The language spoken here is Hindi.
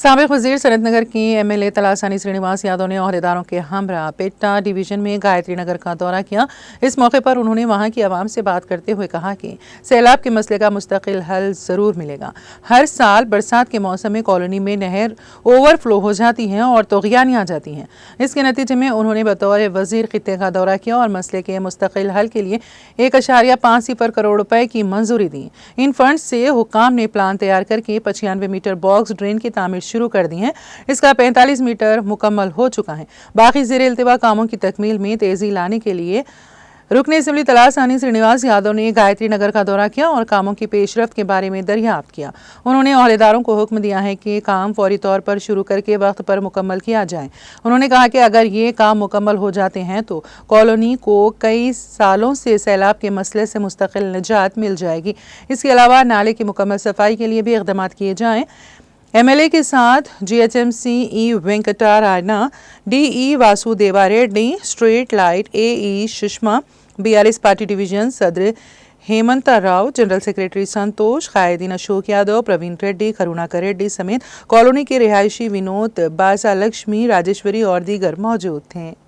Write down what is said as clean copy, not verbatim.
साबिक वजीर सनतनगर की एमएलए तलासानी श्रीनिवास यादव ने ओहदेदारों के हमरा पेट्टा डिवीजन में गायत्री नगर का दौरा किया। इस मौके पर उन्होंने वहां की आवाम से बात करते हुए कहा कि सैलाब के मसले का मुस्तकिल हल जरूर मिलेगा। हर साल बरसात के मौसम में कॉलोनी में नहर ओवरफ्लो हो जाती है और तोगयानी आ जाती हैं। इसके नतीजे में उन्होंने बतौर वजीर खित्ते का दौरा किया और मसले के मुस्तकिल हल के लिए 1.85 करोड़ रुपए की मंजूरी दी। इन फंड से हुक्काम ने प्लान तैयार करके 95 मीटर बॉक्स ड्रेन की तामीर शुरू कर दी है। इसका 45 मीटर मुकम्मल हो चुका है। बाकी ज़ेर इल्तिवा कामों की तकमील में तेजी लाने के लिए रुकन असेंबली तलासानी श्रीनिवास यादव ने गायत्री नगर का दौरा किया और कामों की पेशरफ्त के बारे में दरियाफ्त किया। उन्होंने ओहदेदारों को हुक्म दिया है कि काम फौरी तौर पर शुरू करके वक्त पर मुकम्मल किया जाए। उन्होंने कहा कि अगर ये काम मुकम्मल हो जाते हैं तो कॉलोनी को कई सालों से सैलाब के मसले से मुस्तकिल निजात मिल जाएगी। इसके अलावा नाले की मुकम्मल सफाई के लिए भी इक़दाम किए जाएँ। एमएलए के साथ GHMC E Venkatarayana, DE Vasudeva Reddy, street light AE Sushma, BRS party division सदर हेमंता राव, जनरल सेक्रेटरी संतोष, कायदीन अशोक यादव, प्रवीण रेड्डी, करुणाकर रेड्डी समेत कॉलोनी के रिहायशी विनोद, बाजा लक्ष्मी, राजेश्वरी और दीगर मौजूद थे।